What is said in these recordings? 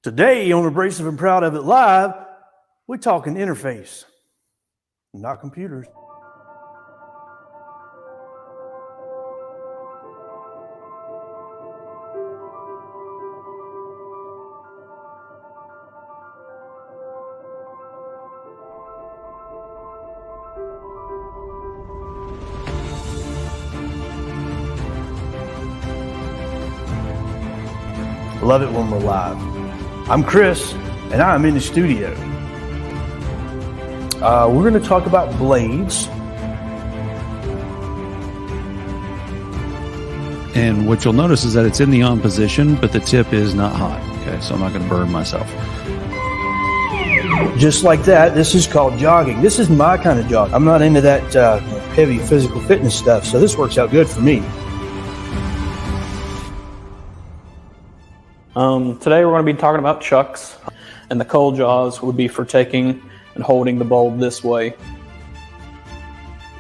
Today on Abrasive and Proud of It Live, we're talking interface, not computers. Love it when we're live. I'm Chris, and I'm in the studio. We're going to talk about blades. And what you'll notice is that it's in the on position, but the tip is not hot. Okay, so I'm not going to burn myself. Just like that, this is called jogging. This is my kind of jog. I'm not into that heavy physical fitness stuff, so this works out good for me. Today we're going to be talking about chucks, and the cold jaws would be for taking and holding the bulb this way.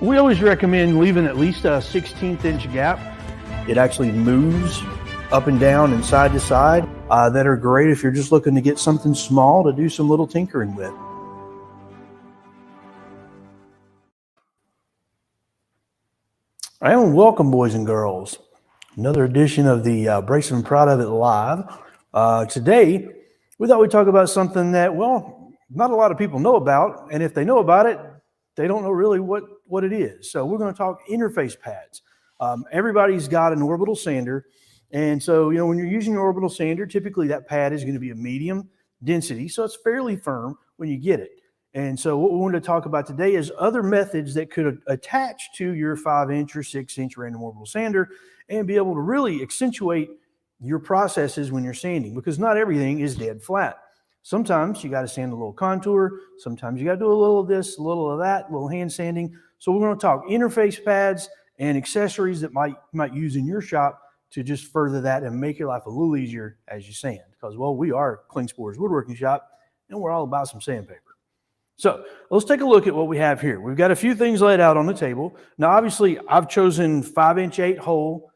We always recommend leaving at least a 1/16 inch gap. It actually moves up and down and side to side that are great if you're just looking to get something small to do some little tinkering with. And welcome, boys and girls. Another edition of the Abrasive and Proud of It Live. Today, we thought we'd talk about something that, well, not a lot of people know about, and if they know about it, they don't know really what it is. So we're going to talk interface pads. Everybody's got an orbital sander, and so, you know, when you're using your orbital sander, typically that pad is going to be a medium density, so it's fairly firm when you get it. And so what we wanted to talk about today is other methods that could attach to your 5-inch or 6-inch random orbital sander and be able to really accentuate your processes when you're sanding, because not everything is dead flat. Sometimes you got to sand a little contour. Sometimes you got to do a little of this, a little of that, a little hand sanding. So we're going to talk interface pads and accessories that you might use in your shop to just further that and make your life a little easier as you sand. Because, well, we are Clean Spores Woodworking Shop, and we're all about some sandpaper. So let's take a look at what we have here. We've got a few things laid out on the table. Now, obviously, I've chosen 5-inch 8-hole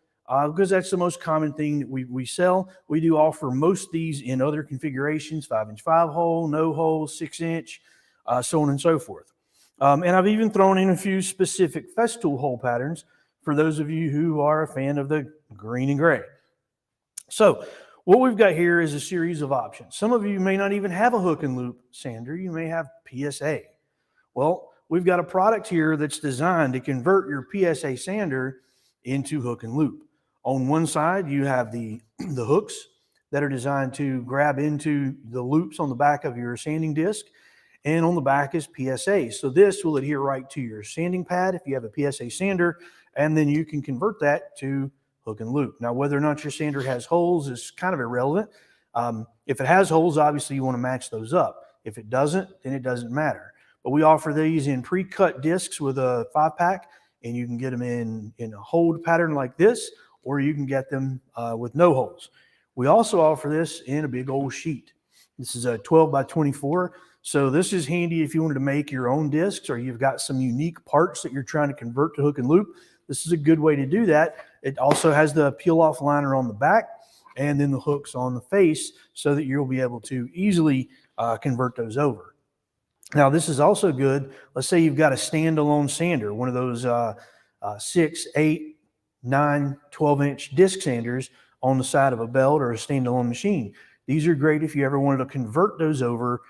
because that's the most common thing that we sell. We do offer most of these in other configurations, 5-inch 5-hole, no hole, 6-inch, so on and so forth. And I've even thrown in a few specific Festool hole patterns for those of you who are a fan of the green and gray. So what we've got here is a series of options. Some of you may not even have a hook and loop sander. You may have PSA. Well, we've got a product here that's designed to convert your PSA sander into hook and loop. On one side, you have the hooks that are designed to grab into the loops on the back of your sanding disc, and on the back is PSA. So this will adhere right to your sanding pad if you have a PSA sander, and then you can convert that to hook and loop. Now, whether or not your sander has holes is kind of irrelevant. If it has holes, obviously you want to match those up. If it doesn't, then it doesn't matter. But we offer these in pre-cut discs with a 5-pack, and you can get them in a hold pattern like this, or you can get them with no holes. We also offer this in a big old sheet. This is a 12 by 24. So this is handy if you wanted to make your own discs, or you've got some unique parts that you're trying to convert to hook and loop. This is a good way to do that. It also has the peel off liner on the back and then the hooks on the face so that you'll be able to easily convert those over. Now, this is also good. Let's say you've got a standalone sander, one of those 6, 8, 9, 12-inch disc sanders on the side of a belt or a standalone machine. These are great if you ever wanted to convert those over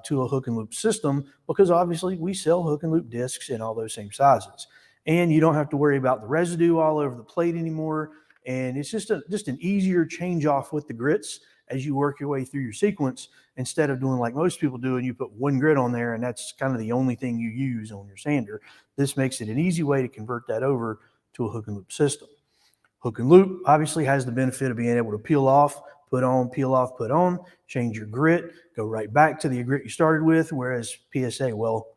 to a hook and loop system, because obviously we sell hook and loop discs in all those same sizes. And you don't have to worry about the residue all over the plate anymore. And it's just an easier change off with the grits as you work your way through your sequence, instead of doing like most people do and you put one grit on there and that's kind of the only thing you use on your sander. This makes it an easy way to convert that over to a hook and loop system. Hook and loop obviously has the benefit of being able to peel off, put on, peel off, put on, change your grit, go right back to the grit you started with, whereas PSA, well,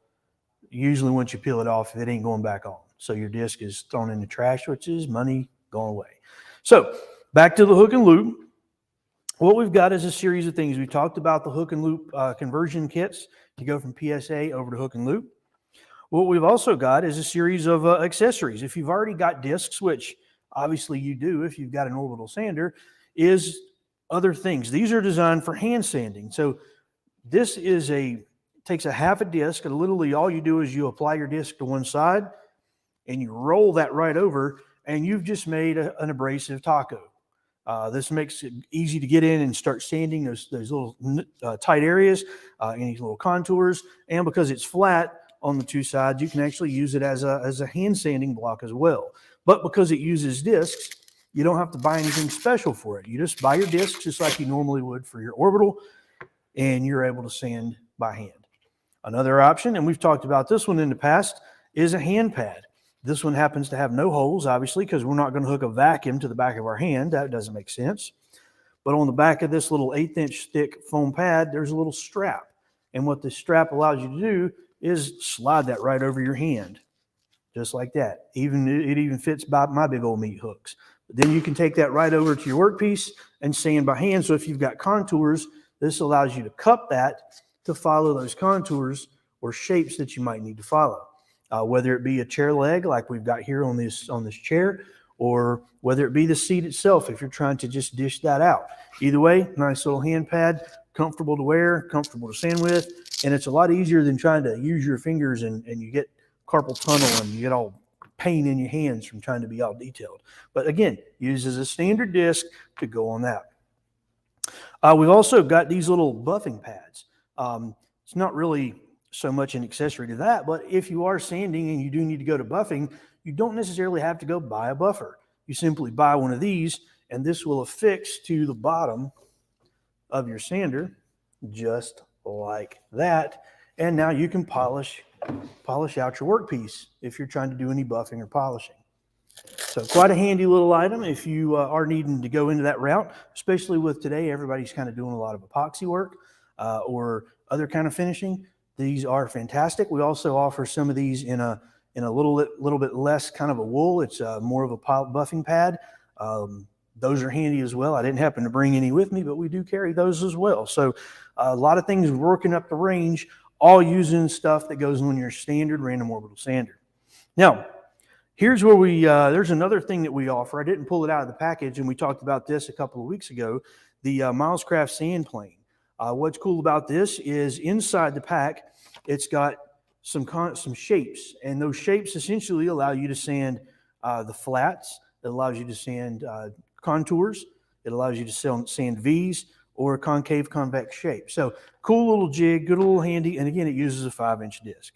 usually once you peel it off, it ain't going back on. So your disc is thrown in the trash, which is money going away. So back to the hook and loop. What we've got is a series of things. We talked about the hook and loop conversion kits to go from PSA over to hook and loop. What we've also got is a series of accessories. If you've already got discs, which obviously you do if you've got an orbital sander, is other things. These are designed for hand sanding. So this takes a half a disc, and literally all you do is you apply your disc to one side and you roll that right over, and you've just made an abrasive taco. This makes it easy to get in and start sanding those little tight areas, any little contours, and because it's flat on the two sides, you can actually use it as a hand sanding block as well. But because it uses discs, you don't have to buy anything special for it. You just buy your discs just like you normally would for your orbital, and you're able to sand by hand. Another option, and we've talked about this one in the past, is a hand pad. This one happens to have no holes, obviously, because we're not going to hook a vacuum to the back of our hand. That doesn't make sense. But on the back of this little 1/8-inch thick foam pad, there's a little strap. And what this strap allows you to do is slide that right over your hand, just like that. It even fits by my big old meat hooks. But then you can take that right over to your workpiece and sand by hand. So if you've got contours, this allows you to cup that to follow those contours or shapes that you might need to follow. Whether it be a chair leg like we've got here on this chair, or whether it be the seat itself if you're trying to just dish that out. Either way, nice little hand pad, comfortable to wear, comfortable to sand with, and it's a lot easier than trying to use your fingers and you get carpal tunnel and you get all pain in your hands from trying to be all detailed. But again, uses a standard disc to go on that. We've also got these little buffing pads. It's not really so much an accessory to that, but if you are sanding and you do need to go to buffing, you don't necessarily have to go buy a buffer. You simply buy one of these, and this will affix to the bottom of your sander, just like that. And now you can polish out your workpiece if you're trying to do any buffing or polishing. So quite a handy little item if you are needing to go into that route, especially with today, everybody's kind of doing a lot of epoxy work or other kind of finishing. These are fantastic. We also offer some of these in a little bit less kind of a wool. It's more of a buffing pad. Those are handy as well. I didn't happen to bring any with me, but we do carry those as well. So a lot of things working up the range, all using stuff that goes on your standard random orbital sander. Now, here's where there's another thing that we offer. I didn't pull it out of the package, and we talked about this a couple of weeks ago, the Milescraft sand plane. What's cool about this is inside the pack, it's got some shapes, and those shapes essentially allow you to sand the flats. It allows you to sand contours. It allows you to sand V's or concave convex shape. So cool little jig, good little handy, and again, it uses a 5-inch disc.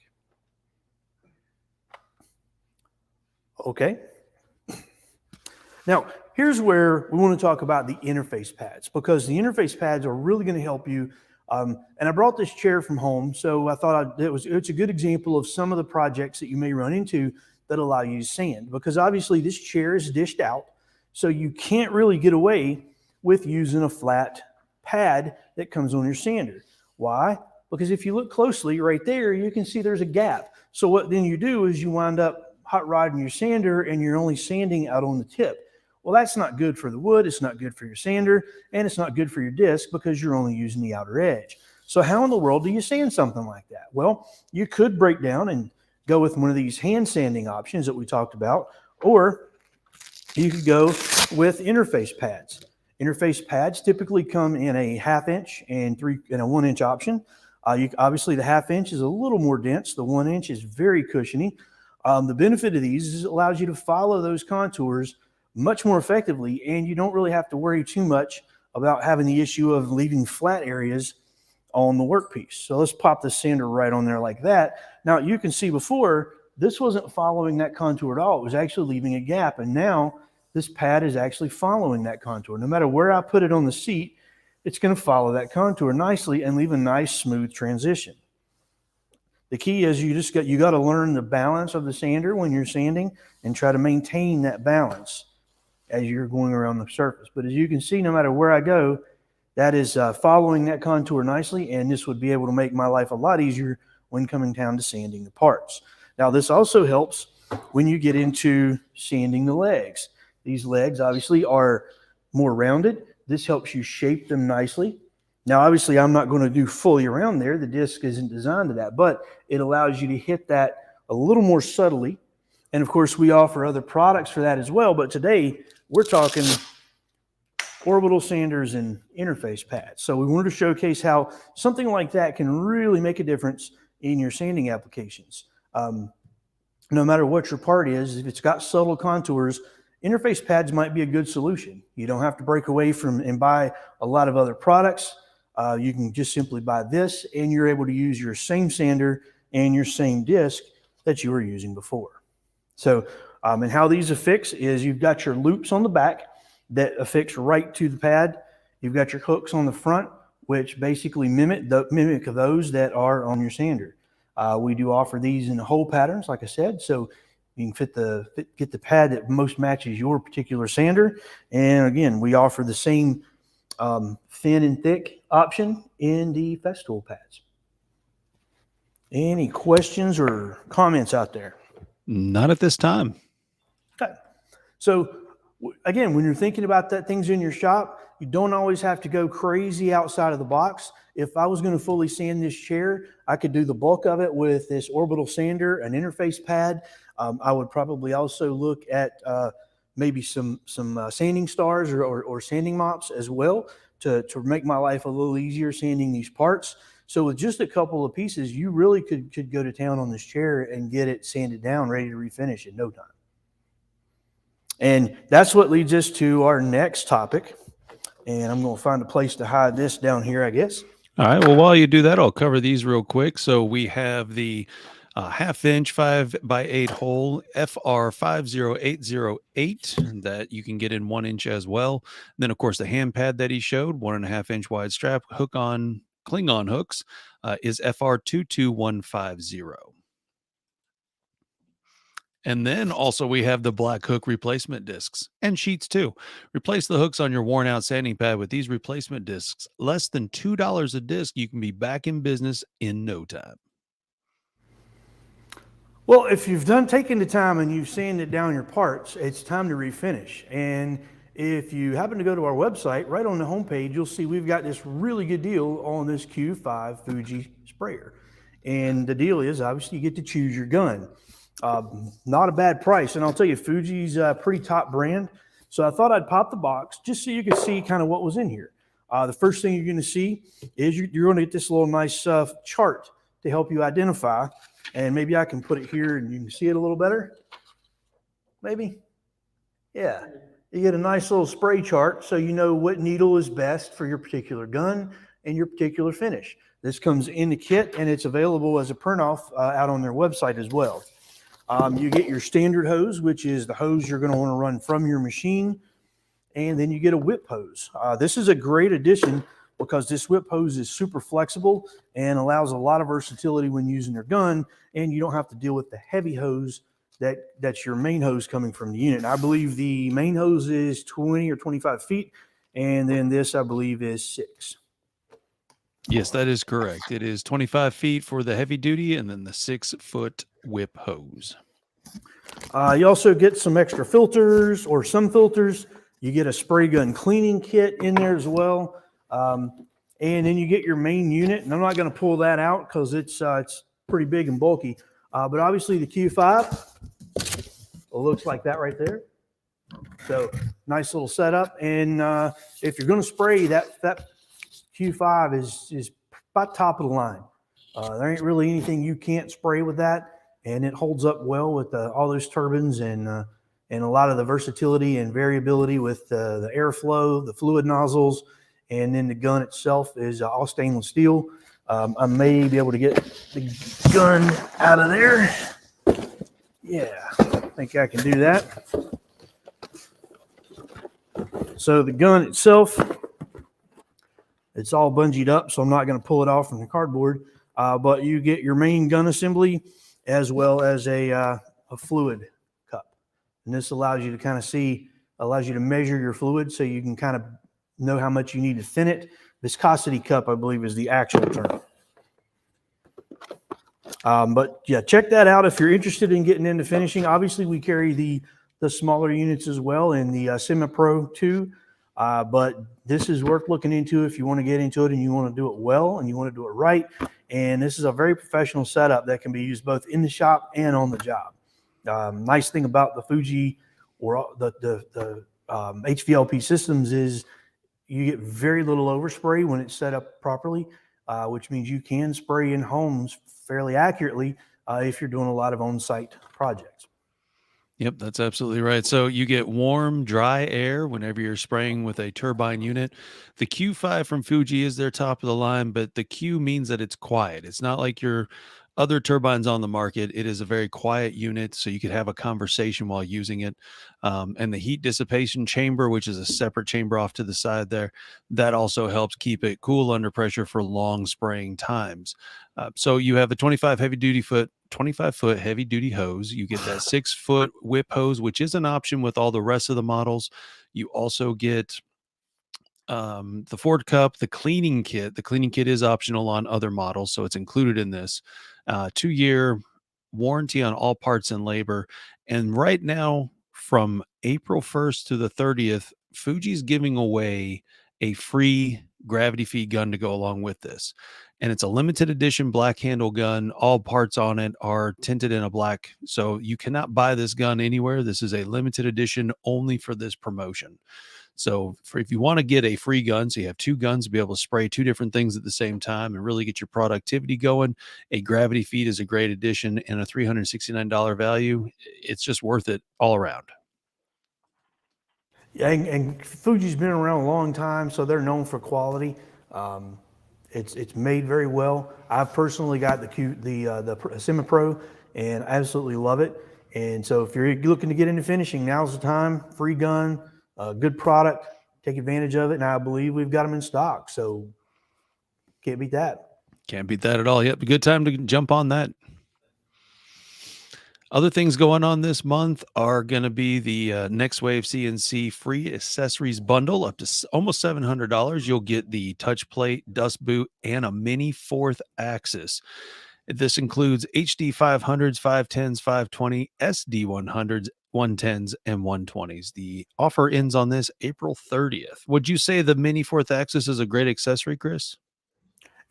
Okay. Now, here's where we want to talk about the interface pads, because the interface pads are really going to help you. And I brought this chair from home, so I thought it's a good example of some of the projects that you may run into that allow you to sand, because obviously this chair is dished out, so you can't really get away with using a flat pad that comes on your sander. Why? Because if you look closely right there, you can see there's a gap. So what then you do is you wind up hot rodding your sander, and you're only sanding out on the tip. Well, that's not good for the wood, it's not good for your sander, and it's not good for your disc because you're only using the outer edge. So how in the world do you sand something like that? Well, you could break down and go with one of these hand sanding options that we talked about, or you could go with interface pads. Interface pads typically come in a 1/2 inch and a 1-inch option. Obviously, the 1/2 inch is a little more dense. The 1 inch is very cushiony. The benefit of these is it allows you to follow those contours much more effectively, and you don't really have to worry too much about having the issue of leaving flat areas on the workpiece. So let's pop the sander right on there like that. Now you can see before, this wasn't following that contour at all. It was actually leaving a gap, and now this pad is actually following that contour. No matter where I put it on the seat, it's going to follow that contour nicely and leave a nice smooth transition. The key is you got to learn the balance of the sander when you're sanding and try to maintain that balance as you're going around the surface. But as you can see, no matter where I go, that is following that contour nicely, and this would be able to make my life a lot easier when coming down to sanding the parts. Now, this also helps when you get into sanding the legs. These legs obviously are more rounded. This helps you shape them nicely. Now, obviously, I'm not going to do fully around there. The disc isn't designed to that, but it allows you to hit that a little more subtly. And of course, we offer other products for that as well. But today, we're talking orbital sanders and interface pads. So we wanted to showcase how something like that can really make a difference in your sanding applications. No matter what your part is, if it's got subtle contours, interface pads might be a good solution. You don't have to break away from and buy a lot of other products. You can just simply buy this, and you're able to use your same sander and your same disc that you were using before. So, and how these affix is you've got your loops on the back that affix right to the pad. You've got your hooks on the front, which basically mimic those that are on your sander. We do offer these in hole patterns, like I said, so you can get the pad that most matches your particular sander. And again, we offer the same thin and thick option in the Festool pads. Any questions or comments out there? Not at this time. Okay. So again, when you're thinking about things in your shop, you don't always have to go crazy outside of the box. If I was going to fully sand this chair, I could do the bulk of it with this orbital sander, an interface pad. I would probably also look at maybe some sanding stars or sanding mops as well to make my life a little easier sanding these parts. So with just a couple of pieces, you really could go to town on this chair and get it sanded down, ready to refinish in no time. And that's what leads us to our next topic. And I'm going to find a place to hide this down here, I guess. All right. Well, while you do that, I'll cover these real quick. So we have the 1/2-inch 5x8 hole FR50808 that you can get in 1 inch as well. And then, of course, the hand pad that he showed, 1.5-inch wide strap, hook-on Klingon hooks, is FR22150. And then also we have the black hook replacement discs and sheets too. Replace the hooks on your worn out sanding pad with these replacement discs. Less than $2 a disc. You can be back in business in no time. Well, if you've taken the time and you've sanded down your parts, it's time to refinish. And if you happen to go to our website, right on the homepage, you'll see we've got this really good deal on this Q5 Fuji sprayer. And the deal is, obviously, you get to choose your gun. Not a bad price. And I'll tell you, Fuji's a pretty top brand. So I thought I'd pop the box just so you could see kind of what was in here. The first thing you're going to see is you're going to get this little nice chart to help you identify. And maybe I can put it here and you can see it a little better. Maybe. Yeah. You get a nice little spray chart so you know what needle is best for your particular gun and your particular finish. This comes in the kit and it's available as a print-off out on their website as well. You get your standard hose, which is the hose you're going to want to run from your machine. And then you get a whip hose. This is a great addition because this whip hose is super flexible and allows a lot of versatility when using your gun. And you don't have to deal with the heavy hose that's your main hose coming from the unit. And I believe the main hose is 20 or 25 feet. And then this, I believe, is 6. Yes, that is correct. It is 25 feet for the heavy duty and then the 6-foot whip hose. You also get some extra filters or some filters. You get a spray gun cleaning kit in there as well. And then you get your main unit. And I'm not going to pull that out because it's pretty big and bulky. But obviously the Q5 looks like that right there. So nice little setup. And if you're going to spray, that Q5 is about top of the line. There ain't really anything you can't spray with that. And it holds up well with all those turbines and a lot of the versatility and variability with the airflow, the fluid nozzles, and then the gun itself is all stainless steel. I may be able to get the gun out of there. Yeah, I think I can do that. So the gun itself, it's all bungeed up, so I'm not going to pull it off from the cardboard. But you get your main gun assembly as well as a fluid cup. And this allows you to kind of allows you to measure your fluid so you can kind of know how much you need to thin it. Viscosity cup, I believe, is the actual term. But yeah, check that out if you're interested in getting into finishing. Obviously, we carry the smaller units as well in the Semi-Pro 2. But this is worth looking into if you want to get into it and you want to do it well and you want to do it right. And this is a very professional setup that can be used both in the shop and on the job. Nice thing about the Fuji or the HVLP systems is You get very little overspray when it's set up properly, which means you can spray in homes fairly accurately if you're doing a lot of on-site projects. Yep, that's absolutely right. So you get warm, dry air whenever you're spraying with a turbine unit. The Q5 from Fuji is their top of the line, but the Q means that it's quiet. It's not like your other turbines on the market. It is a very quiet unit, so you could have a conversation while using it. And the heat dissipation chamber, which is a separate chamber off to the side there, that also helps keep it cool under pressure for long spraying times. So you have a 25-foot heavy duty hose. You get that 6-foot whip hose, which is an option with all the rest of the models. You also get the Ford Cup, the cleaning kit. The cleaning kit is optional on other models, so it's included in this. 2-year warranty on all parts and labor. And right now, from April 1st to the 30th, Fuji's giving away a free gravity feed gun to go along with this. And it's a limited edition black handle gun. All parts on it are tinted in a black. So you cannot buy this gun anywhere. This is a limited edition only for this promotion. So if you want to get a free gun, so you have 2 guns to be able to spray 2 different things at the same time and really get your productivity going, a gravity feed is a great addition, and a $369 value. It's just worth it all around. Yeah, and Fuji's been around a long time, so they're known for quality. It's made very well. I've personally got the Semi-Pro, and I absolutely love it. And so if you're looking to get into finishing, now's the time. Free gun, good product, take advantage of it. And I believe we've got them in stock, so can't beat that. Can't beat that at all. Yep, a good time to jump on that. Other things going on this month are going to be the Next Wave CNC free accessories bundle up to almost $700. You'll get the touch plate, dust boot, and a mini 4th axis. This includes HD 500s, 510s, 520, SD 100s, 110s, and 120s. The offer ends on this April 30th. Would you say the mini 4th axis is a great accessory, Chris?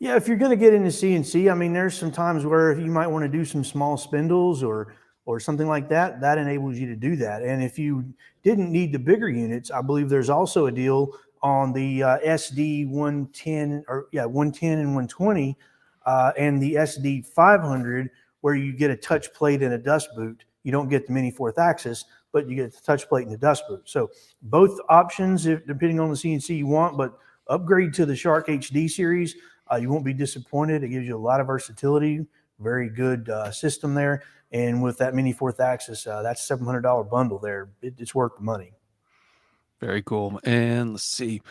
Yeah, if you're going to get into CNC, I mean, there's some times where you might want to do some small spindles or something like that. That enables you to do that. And if you didn't need the bigger units, I believe there's also a deal on the SD 110 110 and 120 and the SD 500 where you get a touch plate and a dust boot. You don't get the mini 4th axis, but you get the touch plate and the dust boot. So both options, depending on the CNC you want, but upgrade to the Shark HD series. You won't be disappointed. It gives you a lot of versatility, very good system there. And with that mini 4th axis, that's a $700 bundle there. It's worth the money. Very cool. And let's see.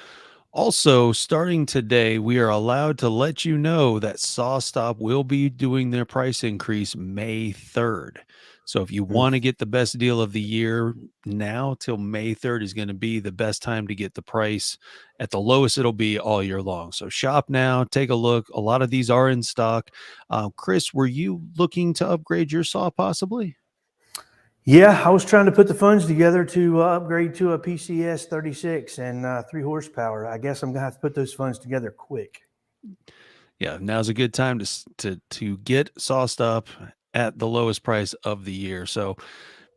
Also, starting today, we are allowed to let you know that Sawstop will be doing their price increase May 3rd. So if you want to get the best deal of the year, now till May 3rd is going to be the best time to get the price. At the lowest it'll be all year long. So shop now, take a look. A lot of these are in stock. Chris, were you looking to upgrade your saw possibly? Yeah, I was trying to put the funds together to upgrade to a PCS 36 and 3 horsepower. I guess I'm going to have to put those funds together quick. Yeah, now's a good time to get Sawstop at the lowest price of the year. So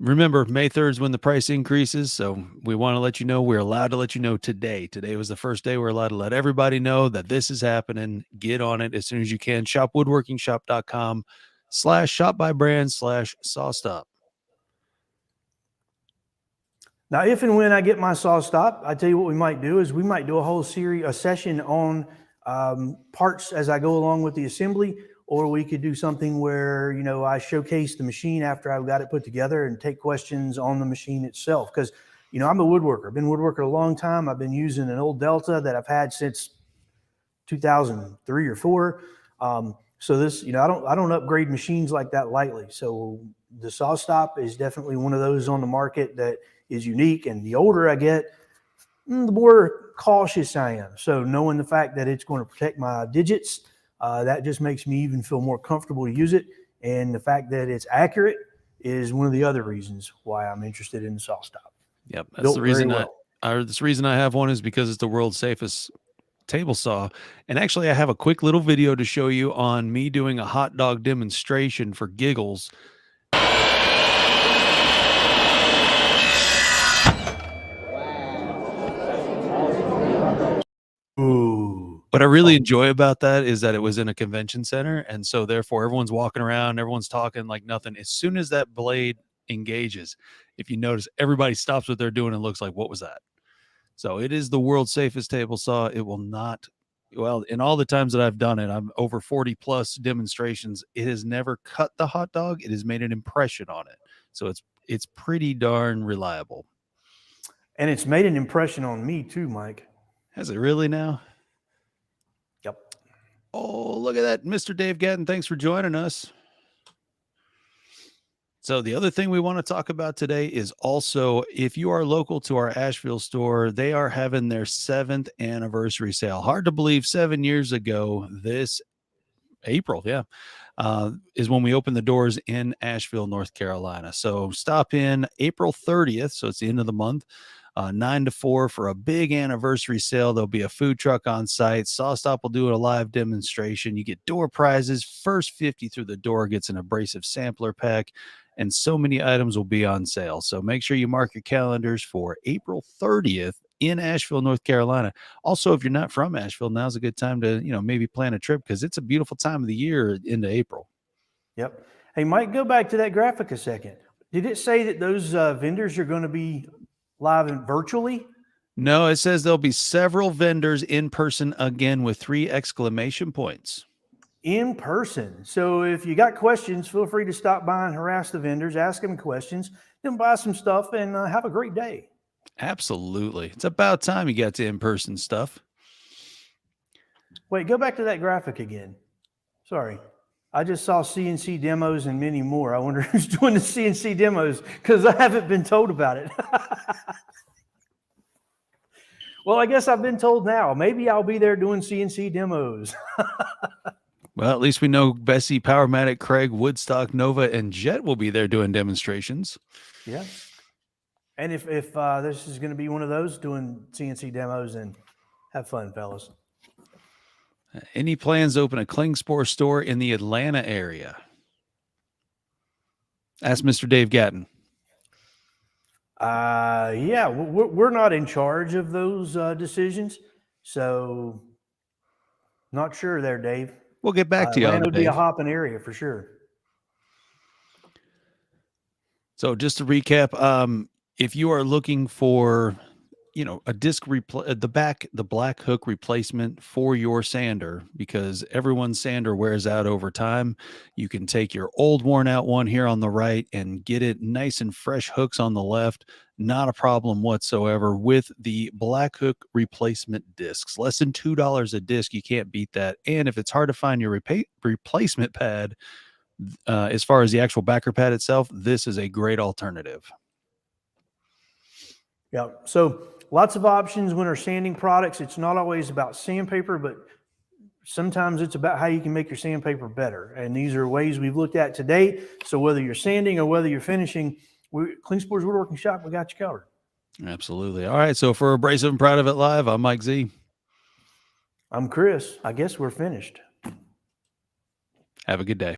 remember, May 3rd is when the price increases. So we want to let you know, we're allowed to let you know today. Today was the first day we're allowed to let everybody know that this is happening. Get on it as soon as you can. shopwoodworkingshop.com/shop-by-brand/Sawstop. Now, if and when I get my Sawstop, I tell you what we might do is we might do a whole session on parts as I go along with the assembly, or we could do something where, you know, I showcase the machine after I've got it put together and take questions on the machine itself. Because, you know, I'm a woodworker. I've been woodworking a long time. I've been using an old Delta that I've had since 2003 or 4. So this, you know, I don't upgrade machines like that lightly. So the Sawstop is definitely one of those on the market that is unique. And the older I get, the more cautious I am. So knowing the fact that it's going to protect my digits, that just makes me even feel more comfortable to use it. And the fact that it's accurate is one of the other reasons why I'm interested in the Sawstop. Yep, that's the reason this reason I have one is because it's the world's safest table saw. And actually, I have a quick little video to show you on me doing a hot dog demonstration for giggles. Ooh. What I really Oh. enjoy about that is that it was in a convention center, and so therefore everyone's walking around, everyone's talking like nothing. As soon as that blade engages, if you notice, everybody stops what they're doing and looks like, what was that? So it is the world's safest table saw. It will not, well, in all the times that I've done it, I'm over 40 plus demonstrations. It has never cut the hot dog. It has made an impression on it. So it's pretty darn reliable. And it's made an impression on me too, Mike. Has it really now? Yep. Oh, look at that. Mr. Dave Gatton, thanks for joining us. So the other thing we want to talk about today is also, if you are local to our Asheville store, they are having their 7th anniversary sale. Hard to believe 7 years ago, this April, is when we opened the doors in Asheville, North Carolina. So stop in April 30th. So it's the end of the month. 9 to 4 for a big anniversary sale. There'll be a food truck on site. Sawstop will do a live demonstration. You get door prizes. First 50 through the door gets an abrasive sampler pack, and so many items will be on sale. So make sure you mark your calendars for April 30th in Asheville, North Carolina. Also, if you're not from Asheville, now's a good time to, maybe plan a trip, because it's a beautiful time of the year into April. Yep. Hey, Mike, go back to that graphic a second. Did it say that those vendors are going to be live and virtually? No, it says there'll be several vendors in person again with 3 exclamation points. In person. So if you got questions, feel free to stop by and harass the vendors, ask them questions, then buy some stuff, and have a great day. Absolutely. It's about time you got to in-person stuff. Wait, go back to that graphic again. Sorry. I just saw CNC demos and many more. I wonder who's doing the CNC demos, because I haven't been told about it. Well, I guess I've been told now. Maybe I'll be there doing CNC demos. Well, at least we know Bessie, Powermatic, Craig, Woodstock, Nova, and Jet will be there doing demonstrations. Yeah. And if this is going to be one of those doing CNC demos, then have fun, fellas. Any plans to open a Klingspor store in the Atlanta area? Ask Mr. Dave Gatton. Yeah, we're not in charge of those decisions, so not sure there, Dave. We'll get back to you on Atlanta that, would be a Dave. hopping area for sure. So just to recap, if you are looking for, a disc the black hook replacement for your sander, because everyone's sander wears out over time, you can take your old worn out one here on the right and get it nice and fresh hooks on the left. Not a problem whatsoever with the black hook replacement discs. Less than $2 a disc. You can't beat that. And if it's hard to find your replacement pad, as far as the actual backer pad itself, this is a great alternative. Yeah. So lots of options when we're sanding products. It's not always about sandpaper, but sometimes it's about how you can make your sandpaper better. And these are ways we've looked at today. So whether you're sanding or whether you're finishing, Klingspor's Woodworking Shop, we got you covered. Absolutely. All right. So for Abrasive and Proud of It Live, I'm Mike Z. I'm Chris. I guess we're finished. Have a good day.